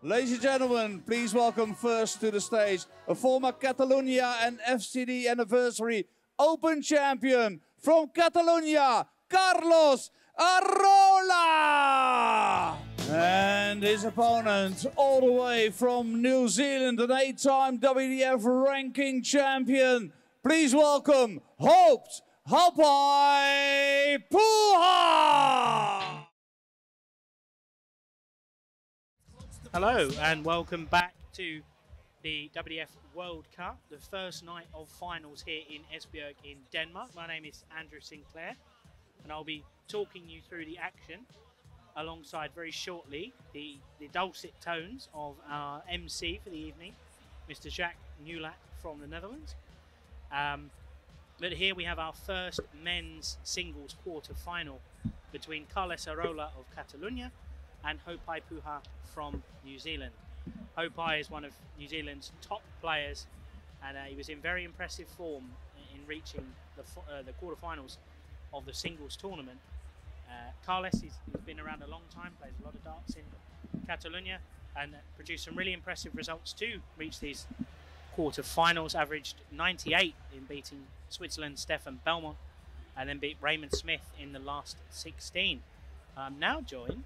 Ladies and gentlemen, please welcome first to the stage a former Catalonia and FCD anniversary Open champion from Catalonia, Carlos Arola! And his opponent all the way from New Zealand, an 8-time WDF ranking champion. Please welcome Haupai Puha! Hello and welcome back to the WDF World Cup, the first night of finals here in Esbjerg in Denmark. My name is Andrew Sinclair and I'll be talking you through the action alongside very shortly the dulcet tones of our MC for the evening, Mr. Jacques Newlat from the Netherlands. But here we have our first men's singles quarter final between Carlos Arola of Catalonia and Haupai Puha from New Zealand. Haupai is one of New Zealand's top players and he was in very impressive form in reaching the quarterfinals of the singles tournament. Carlos he's been around a long time, plays a lot of darts in Catalonia and produced some really impressive results to reach these quarterfinals, averaged 98 in beating Switzerland's Stefan Belmont and then beat Raymond Smith in the last 16. I'm now joined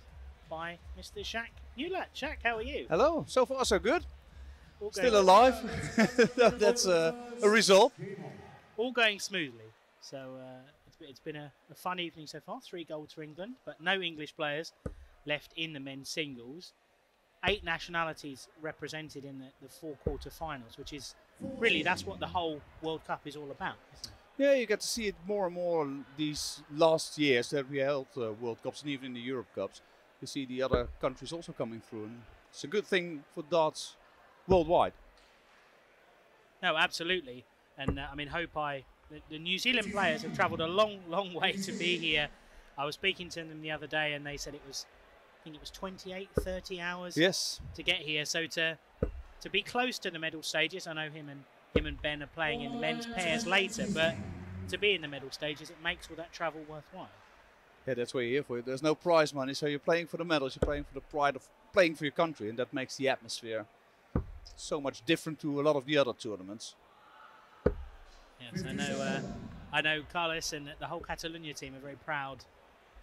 by Mr. Jacques Newlat. Jacques, how are you? Hello, so far so good. Still alive. That's a result. All going smoothly. So it's been a fun evening so far. 3 goals for England, but no English players left in the men's singles. 8 nationalities represented in the 4 quarterfinals, which is really, that's what the whole World Cup is all about, isn't it? Yeah, you get to see it more and more these last years that we held World Cups and even in the Europe Cups. You see the other countries also coming through, and it's a good thing for darts worldwide. No, absolutely. And I mean, Haupai, the New Zealand players have travelled a long way to be here. I was speaking to them the other day and they said it was, I think it was 28, 30 hours to get here. So to be close to the medal stages, I know him and Ben are playing in the men's pairs later, but to be in the medal stages, it makes all that travel worthwhile. Yeah, that's what you're here for. There's no prize money, so you're playing for the medals, you're playing for the pride of playing for your country, and that makes the atmosphere so much different to a lot of the other tournaments. Yes, I know Carlos and the whole Catalonia team are very proud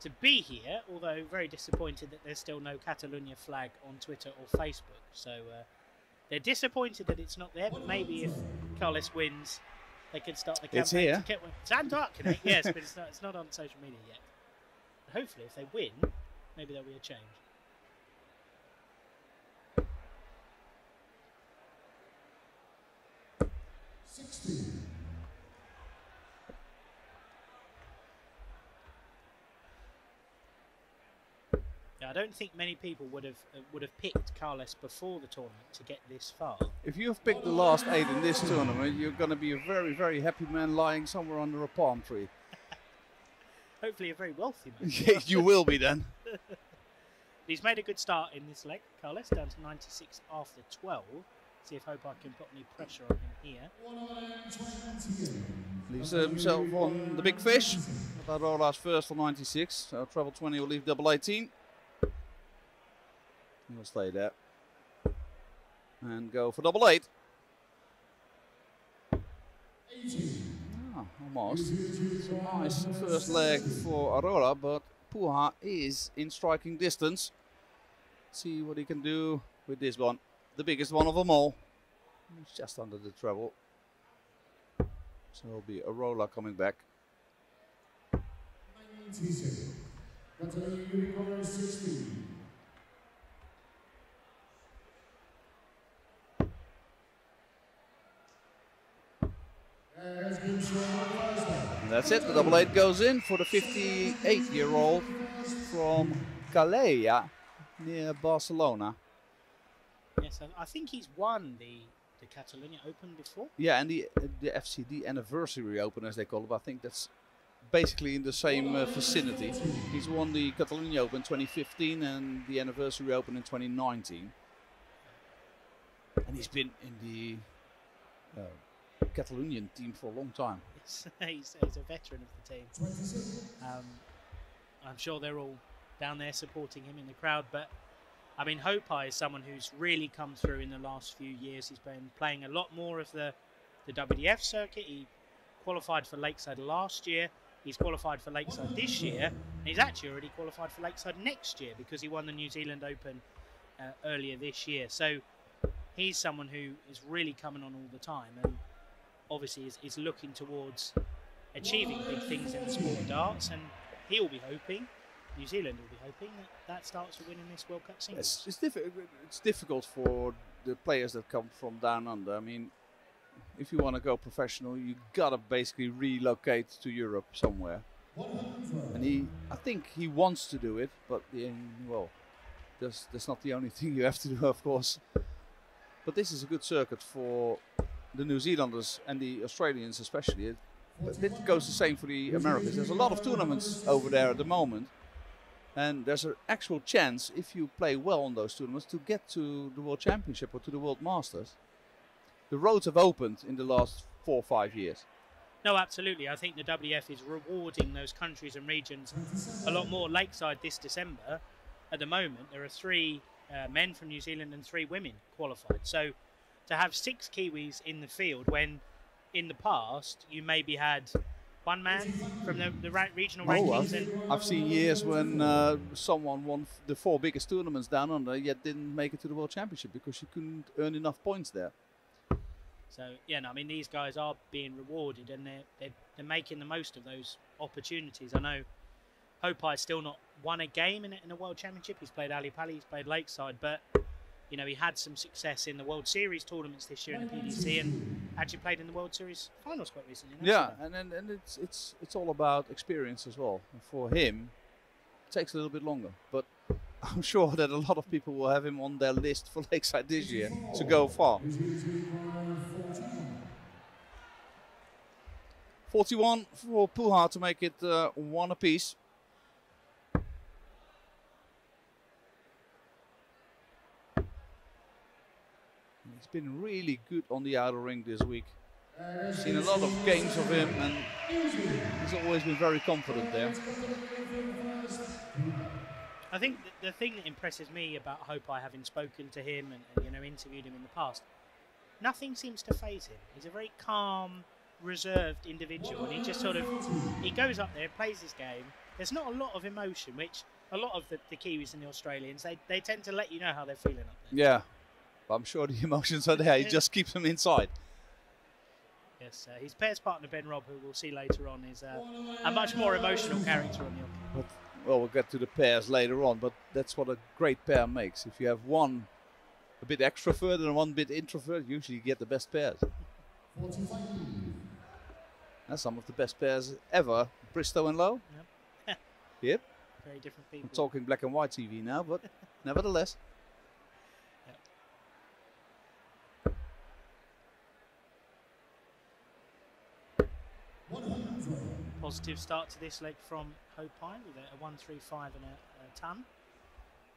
to be here, although very disappointed that there's still no Catalonia flag on Twitter or Facebook. So they're disappointed that it's not there, but maybe if Carlos wins, they can start the campaign. It's here. To get one. It's Dark Connect, yes, but it's not on social media yet. Hopefully, if they win, maybe there'll be a change. Yeah, I don't think many people would have picked Carlos before the tournament to get this far. If you've picked the last 8 in this tournament, you're going to be a very, very happy man lying somewhere under a palm tree. Hopefully a very wealthy man. Yes, you will be then. He's made a good start in this leg, Carlos, down to 96 after 12. See if Haupai can put any pressure on him here. Leaves himself on the big fish. Arola's first for 96. So treble 20 will leave double 18. He'll stay there. And go for double 8. Almost. It's a nice first leg for Arola, but Puha is in striking distance. See what he can do with this one. The biggest one of them all. It's just under the treble. So it'll be Arola coming back. And that's it, the double 8 goes in for the 58-year-old from Calella near Barcelona. Yes, I think he's won the Catalonia Open before. Yeah, and the FCD Anniversary Open, as they call it. I think that's basically in the same vicinity. He's won the Catalonia Open in 2015 and the Anniversary Open in 2019. And he's been in the Catalonian team for a long time. Yes, he's a veteran of the team. I'm sure they're all down there supporting him in the crowd, but I mean, Haupai is someone who's really come through in the last few years. He's been playing a lot more of the WDF circuit. He qualified for Lakeside last year. He's qualified for Lakeside this year. And he's actually already qualified for Lakeside next year because he won the New Zealand Open earlier this year. So he's someone who is really coming on all the time and obviously is looking towards achieving big things in the sport of darts. And he'll be hoping, New Zealand will be hoping, that starts with winning this World Cup singles. It's difficult for the players that come from down under. I mean, if you want to go professional, you gotta basically relocate to Europe somewhere. And I think he wants to do it, but well, that's not the only thing you have to do, of course. But this is a good circuit for the New Zealanders and the Australians especially. But it goes the same for the Americans. There's a lot of tournaments over there at the moment. And there's an actual chance, if you play well on those tournaments, to get to the World Championship or to the World Masters. The roads have opened in the last 4 or 5 years. No, absolutely. I think the WDF is rewarding those countries and regions a lot more. Lakeside this December, at the moment, there are 3 men from New Zealand and 3 women qualified. So to have 6 Kiwis in the field when in the past you maybe had 1 man from the regional rankings. I've seen years when someone won the 4 biggest tournaments down under, yet didn't make it to the World Championship because she couldn't earn enough points there. So yeah, no, I mean these guys are being rewarded and they're making the most of those opportunities. I know Haupai's still not won a game in a World Championship. He's played Ali Pali, he's played Lakeside, but you know he had some success in the World Series tournaments this year in the PDC and actually played in the World Series finals quite recently. Yeah, and it's all about experience as well. And for him, it takes a little bit longer, but I'm sure that a lot of people will have him on their list for Lakeside this year to go far. 41 for Puha to make it 1 apiece. He's been really good on the outer ring this week. I've seen a lot of games of him and he's always been very confident there. I think the thing that impresses me about Haupai, having spoken to him and you know interviewed him in the past, nothing seems to faze him. He's a very calm, reserved individual, and he just sort of he goes up there, plays his game. There's not a lot of emotion, which a lot of the Kiwis and the Australians they tend to let you know how they're feeling up there. Yeah, but I'm sure the emotions are there. He just keeps them inside. Yes, his pairs partner Ben Robb, who we'll see later on, is a much more emotional character on the off. Well, we'll get to the pairs later on, but that's what a great pair makes. If you have one a bit extrovert and one bit introvert, usually you get the best pairs. And some of the best pairs ever, Bristow and Lowe. Yep. Yep. Very different people. I'm talking black and white TV now, but nevertheless. Positive start to this leg from Haupai with a 1.35 and a ton.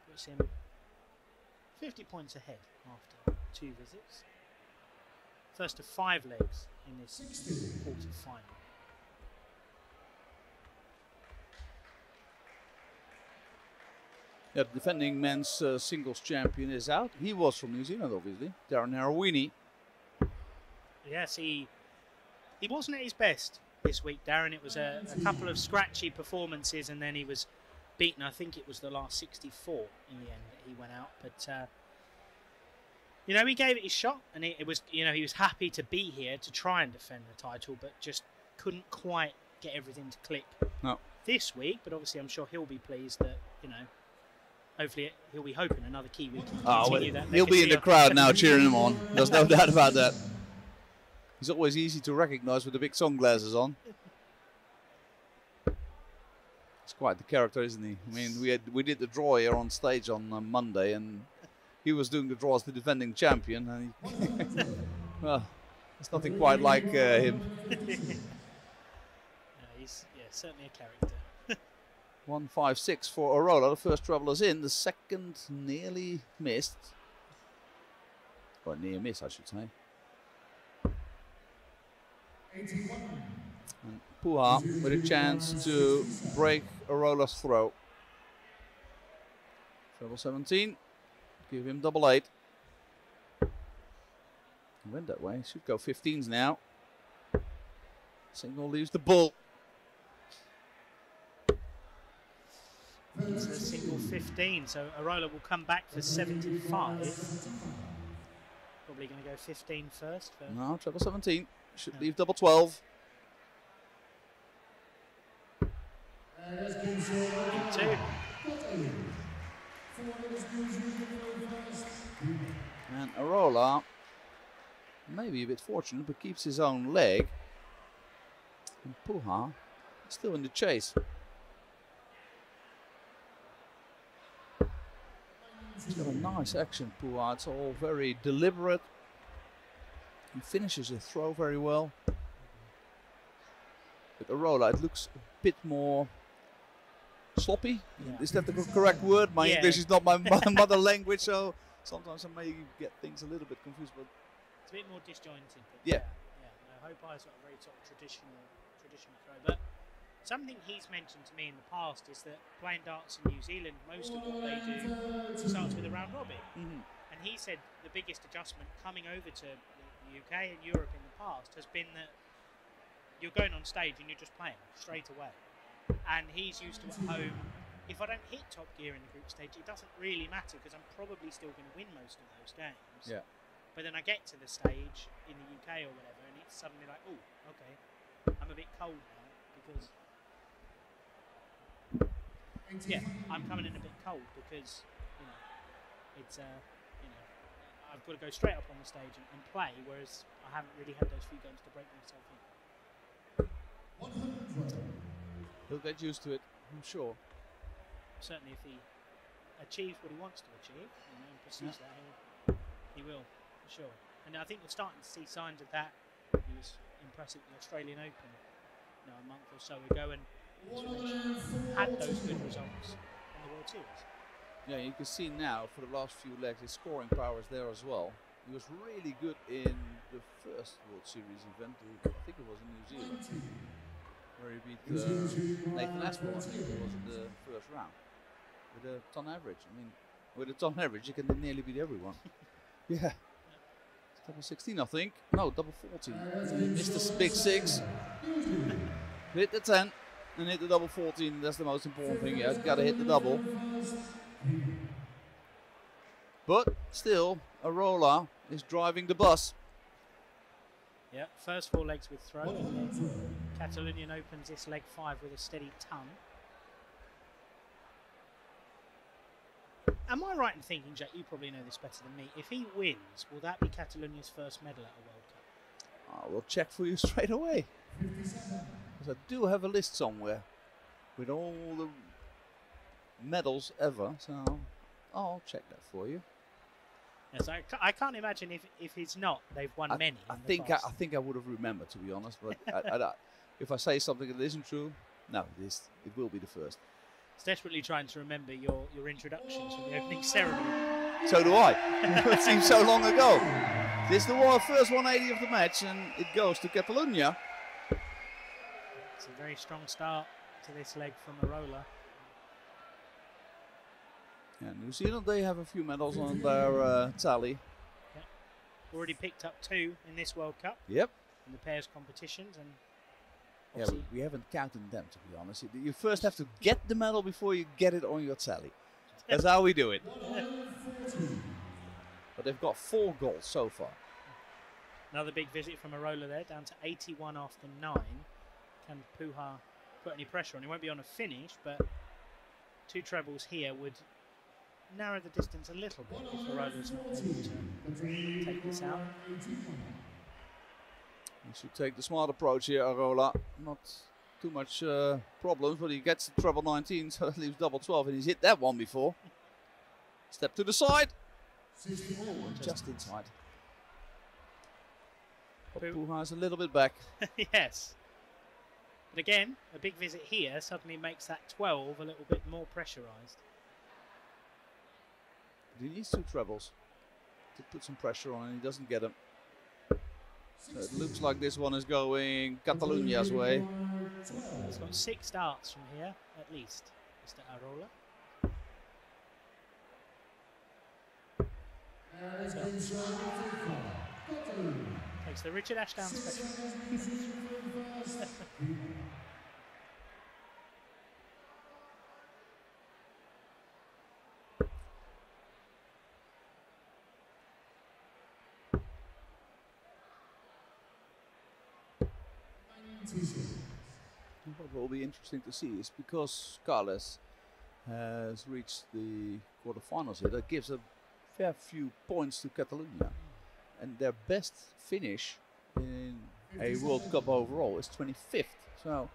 Puts him 50 points ahead after 2 visits. First of 5 legs in this quarter-final. Yeah, the defending men's singles champion is out. He was from New Zealand, obviously. Darren Harawini. Yes, he wasn't at his best this week, Darren. It was a couple of scratchy performances and then he was beaten. I think it was the last 64 in the end that he went out. But, you know, he gave it his shot and it was, you know, he was happy to be here to try and defend the title, but just couldn't quite get everything to click this week. But obviously I'm sure he'll be pleased that, you know, hopefully he'll be hoping another Kiwi can continue that. He'll be in the crowd now cheering him on. There's no doubt about that. He's always easy to recognise with the big sunglasses on. It's quite the character, isn't he? I mean, we did the draw here on stage on Monday, and he was doing the draw as the defending champion. And he well, it's nothing quite like him. He's certainly a character. 1.56 for Arola. The first treble is in. The second nearly missed. Or near miss, I should say. And Puha with a chance to break Arola's throw. Treble 17. Give him double 8. Went that way. Should go 15s now. Single leaves the bull. It's a single 15, so Arola will come back for 75. Probably going to go 15 first. No, treble 17. Should leave double 12. In 2. And Arola, maybe a bit fortunate, but keeps his own leg. And Puha is still in the chase. He's got a nice action, Puha. It's all very deliberate. He finishes his throw very well. With Arola, it looks a bit more sloppy. Yeah. Is that the correct word? My English is not my mother language, so sometimes I may get things a little bit confused. But it's a bit more disjointed. Yeah. No, Haupai is a very sort of traditional throw. But something he's mentioned to me in the past is that playing darts in New Zealand, most of what they do starts with a round robin. And he said the biggest adjustment coming over to the UK and Europe in the past has been that you're going on stage and you're just playing straight away. And he's used to at home, if I don't hit top gear in the group stage, it doesn't really matter because I'm probably still going to win most of those games. Yeah. But then I get to the stage in the UK or whatever, and it's suddenly like, oh, okay, I'm a bit cold now because, I'm coming in a bit cold because, it's, I've got to go straight up on the stage and play, whereas I haven't really had those few games to break myself in. He'll get used to it, I'm sure. Certainly if he achieves what he wants to achieve and pursues that, he will, for sure. And I think we're starting to see signs of that. He was impressive at the Australian Open a month or so ago and had those good results in the World Series. Yeah, you can see now for the last few legs his scoring power is there as well. He was really good in the first World Series event, I think it was in New Zealand, where he beat Nathan Esbjerg, I think it was in the first round, with a ton average. I mean, with a ton average, you can nearly beat everyone. Yeah. It's double 16, I think. No, double 14. Missed the big 6. Hit the 10 and hit the double 14. That's the most important thing. Yeah, got to hit the double. But still, Arola is driving the bus. Yeah, first 4 legs with throw. Catalonian opens this leg 5 with a steady ton. Am I right in thinking, Jack, you probably know this better than me, if he wins, will that be Catalonia's first medal at a World Cup? I will check for you straight away. Because I do have a list somewhere with all the medals ever, so I'll check that for you. Yes, I can't imagine if he's not, they've won many. I think I would have remembered, to be honest, but if I say something that isn't true, no, it will be the first. It's desperately trying to remember your introductions from the opening ceremony. So do I. It seems so long ago. This is the first 180 of the match, and it goes to Catalonia. It's a very strong start to this leg from Arola. Yeah, New Zealand, they have a few medals on their tally. Yep. Already picked up 2 in this World Cup. Yep. In the pairs competitions, and yeah, we haven't counted them, to be honest. You first have to get the medal before you get it on your tally. That's how we do it. But they've got 4 goals so far. Another big visit from Arola there, down to 81 after 9. Can Puha put any pressure on? He won't be on a finish, but 2 trebles here would narrow the distance a little bit if Arola's not able to take this out. He should take the smart approach here, Arola. Not too much problems, but he gets the treble 19, so that leaves double 12, and he's hit that one before. Step to the side. Ooh, just inside. But Puha is a little bit back. Yes. But again, a big visit here suddenly makes that 12 a little bit more pressurised. He needs 2 trebles to put some pressure on, and he doesn't get them. So it looks like this one is going Catalonia's way. He's got 6 darts from here, at least, Mr. Arola. Takes the Richard Ashdown special. What will be interesting to see is because Carles has reached the quarterfinals here, that gives a fair few points to Catalonia. And their best finish in a World Cup overall is 25th. So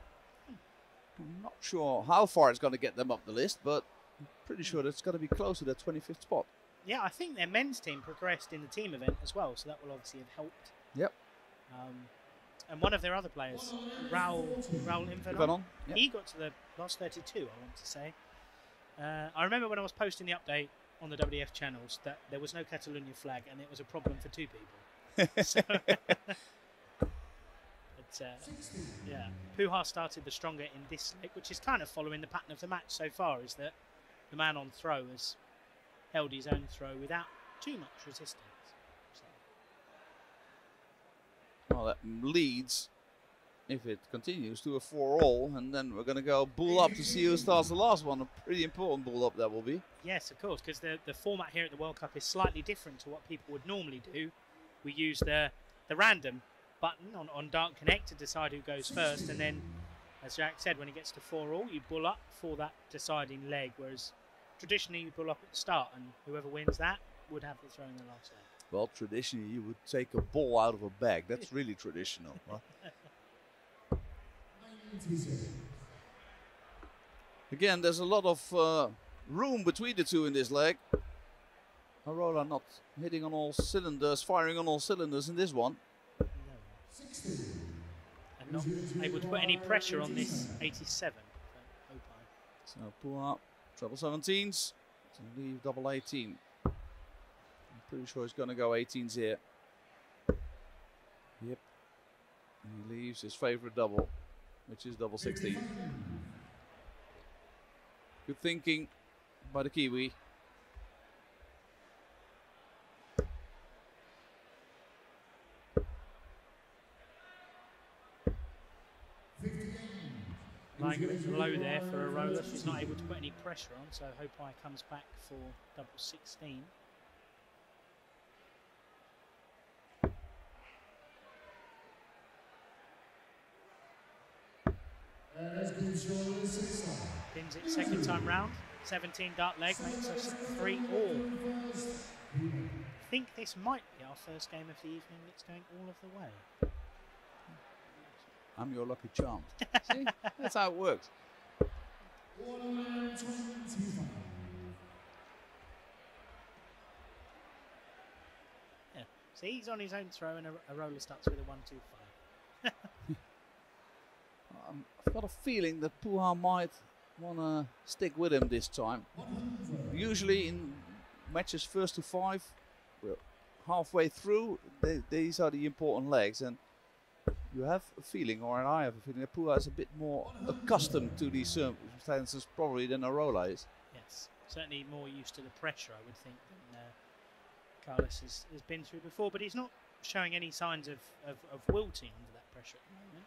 I'm not sure how far it's going to get them up the list, but I'm pretty sure that's going to be close to that 25th spot. Yeah, I think their men's team progressed in the team event as well, so that will obviously have helped. Yep. And one of their other players, Raul Invernon, yep. He got to the last 32, I want to say. I remember when I was posting the update on the WDF channels that there was no Catalonia flag and it was a problem for 2 people. So, yeah, Puha started the stronger in this leg, which is kind of following the pattern of the match so far, is that the man on throw has held his own throw without too much resistance. Well, that leads, if it continues, to a 4-all, and then we're going to go bull up to see who starts the last one. A pretty important bull up that will be. Yes, of course, because the format here at the World Cup is slightly different to what people would normally do. We use the random button on Dark Connect to decide who goes first, and then, as Jack said, when it gets to 4-all, you bull up for that deciding leg, whereas traditionally you bull up at the start, and whoever wins that would have the throw in the last leg. Well, traditionally you would take a ball out of a bag. That's really traditional. Huh? Again, there's a lot of room between the two in this leg. Arola not hitting on all cylinders, firing on all cylinders in this one. No. And not able to put any pressure on this 87. So Puha, treble 17s, to leave double 18. Pretty sure he's going to go 18s here. Yep. He leaves his favourite double, which is double 16. Good thinking by the Kiwi. Lying a bit low there for Arola. She's not able to put any pressure on, so Haupai comes back for double 16. Pins it second time round. 17 dart leg makes us 3-all. I think this might be our first game of the evening that's going all of the way. I'm your lucky charm. See? That's how it works. Yeah. See, he's on his own throw and Arola starts with a 1-2-5. I've got a feeling that Puha might want to stick with him this time. Usually in matches 1st to 5, well, halfway through, these are the important legs, and you have a feeling, or I have a feeling, that Puha is a bit more accustomed to these circumstances probably than Arola is. Yes, certainly more used to the pressure, I would think, than Carles has been through before, but he's not showing any signs of wilting under that pressure at the moment.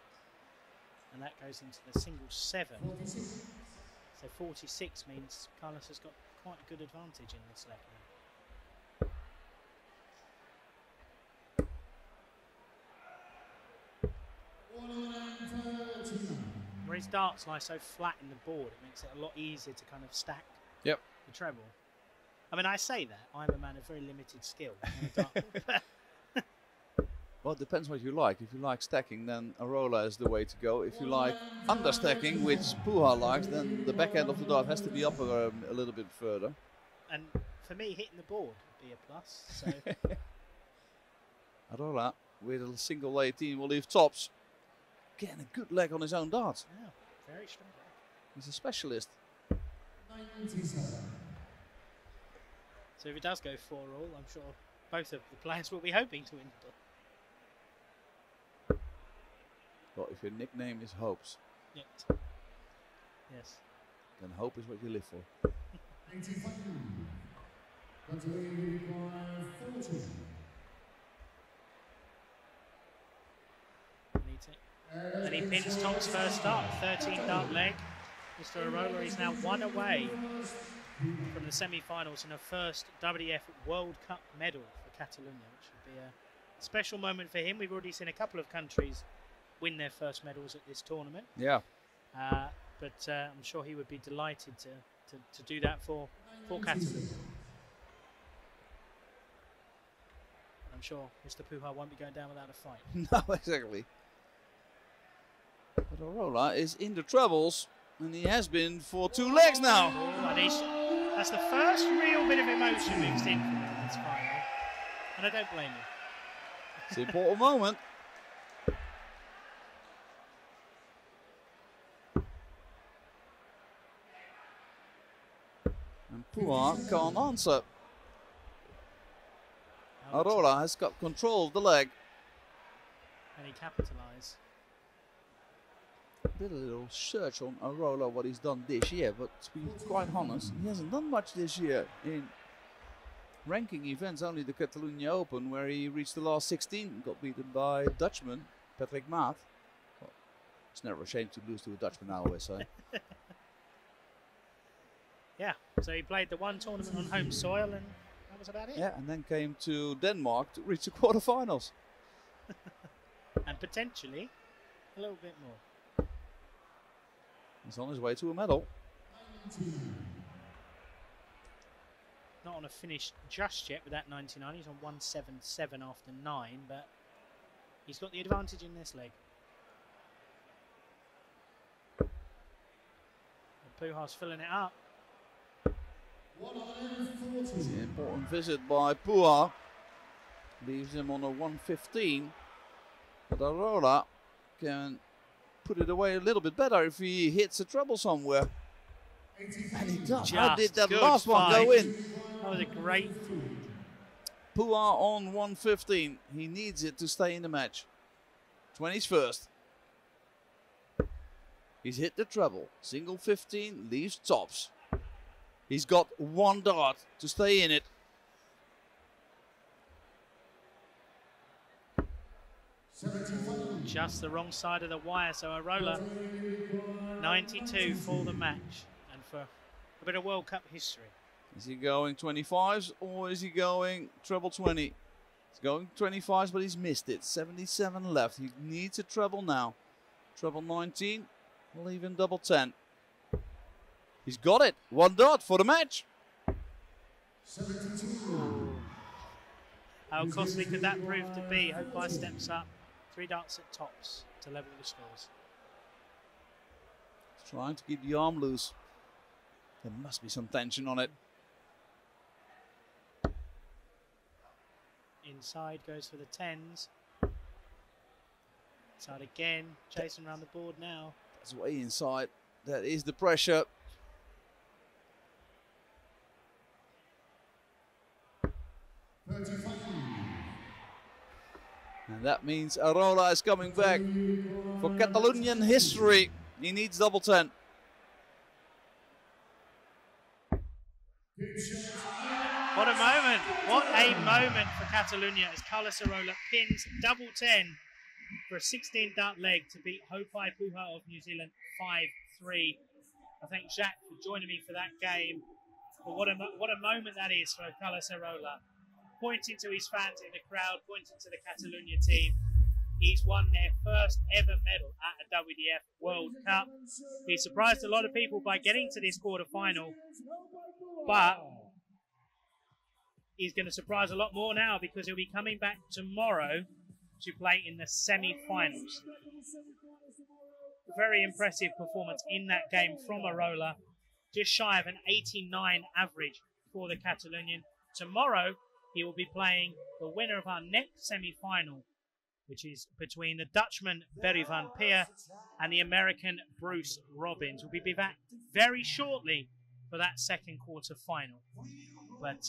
And that goes into the single 7. 46. So 46 means Carles has got quite a good advantage in this leg now. Where his darts lie so flat in the board, it makes it a lot easier to kind of stack the treble. I mean, I say that, I'm a man of very limited skill on the dartboard. Well, it depends what you like. If you like stacking, then Arola is the way to go. If you like understacking, which Puha likes, then the back end of the dart has to be up a little bit further. And for me, hitting the board would be a plus. So. Arola, with a single 18, will leave tops. Getting a good leg on his own darts. Yeah, very strong. He's a specialist. 97. So if it does go 4-all, I'm sure both of the players will be hoping to win the dart. Well, if your nickname is Hopes, Yes. then hope is what you live for. 85. Continuing by 40. And he pins Tom's first start, 13 dart leg. Mr. Arola is now one away from the semi-finals and a first WDF World Cup medal for Catalonia, which would be a special moment for him. We've already seen a couple of countries win their first medals at this tournament. Yeah. But I'm sure he would be delighted to do that for Catalonia. I'm sure Mr. Puha won't be going down without a fight. No, exactly. But Arola is in the troubles, and he has been for 2 legs now. Oh, and that's the first real bit of emotion mixed in for him in this final, and I don't blame him. It's an important moment. And Puha can't answer. Arola has got control of the leg. And he capitalise. Did a little search on Arola what he's done this year, but to be quite honest, he hasn't done much this year in ranking events. Only the Catalonia Open, where he reached the last 16, got beaten by Dutchman Patrick Maat. Well, it's never a shame to lose to a Dutchman, I always say. Yeah, so he played the one tournament on home soil, and that was about it. Yeah, and then came to Denmark to reach the quarterfinals. And potentially a little bit more. He's on his way to a medal. Not on a finish just yet with that 99. He's on 177 after 9, but he's got the advantage in this leg. And Puha's filling it up. The important visit by Puha leaves him on a 115. But Arola can put it away a little bit better if he hits a treble somewhere. And he does. How did that last one go in? That was a great. Puha on 115. He needs it to stay in the match. 20's first. He's hit the treble. Single 15 leaves tops. He's got 1 dart to stay in it. Just the wrong side of the wire, so Arola 92 for the match and for a bit of World Cup history. Is he going 25s or is he going treble 20? He's going 25s, but he's missed it. 77 left. He needs a treble now. Treble 19 will leave him double 10. He's got it. 1 dart for the match. 72. How costly could that prove to be? Haupai steps up. 3 darts at tops to level the scores. He's trying to keep the arm loose. There must be some tension on it. Inside goes for the 10s. Inside again, chasing around the board now. That's way inside. That is the pressure. And that means Arola is coming back for Catalonian history. He needs double 10. What a moment. What a moment for Catalonia as Carlos Arola pins double 10 for a 16 dart leg to beat Haupai Puha of New Zealand 5-3. I thank Jacques for joining me for that game. But what a moment that is for Carlos Arola. Pointing to his fans in the crowd, pointing to the Catalonia team. He's won their first ever medal at a WDF World Cup. He surprised a lot of people by getting to this quarter-final, but he's going to surprise a lot more now because he'll be coming back tomorrow to play in the semi-finals. Very impressive performance in that game from Arola, just shy of an 89 average for the Catalonian. Tomorrow, he will be playing the winner of our next semi-final, which is between the Dutchman Berry van Peer and the American Bruce Robbins. We'll be back very shortly for that second quarter final. But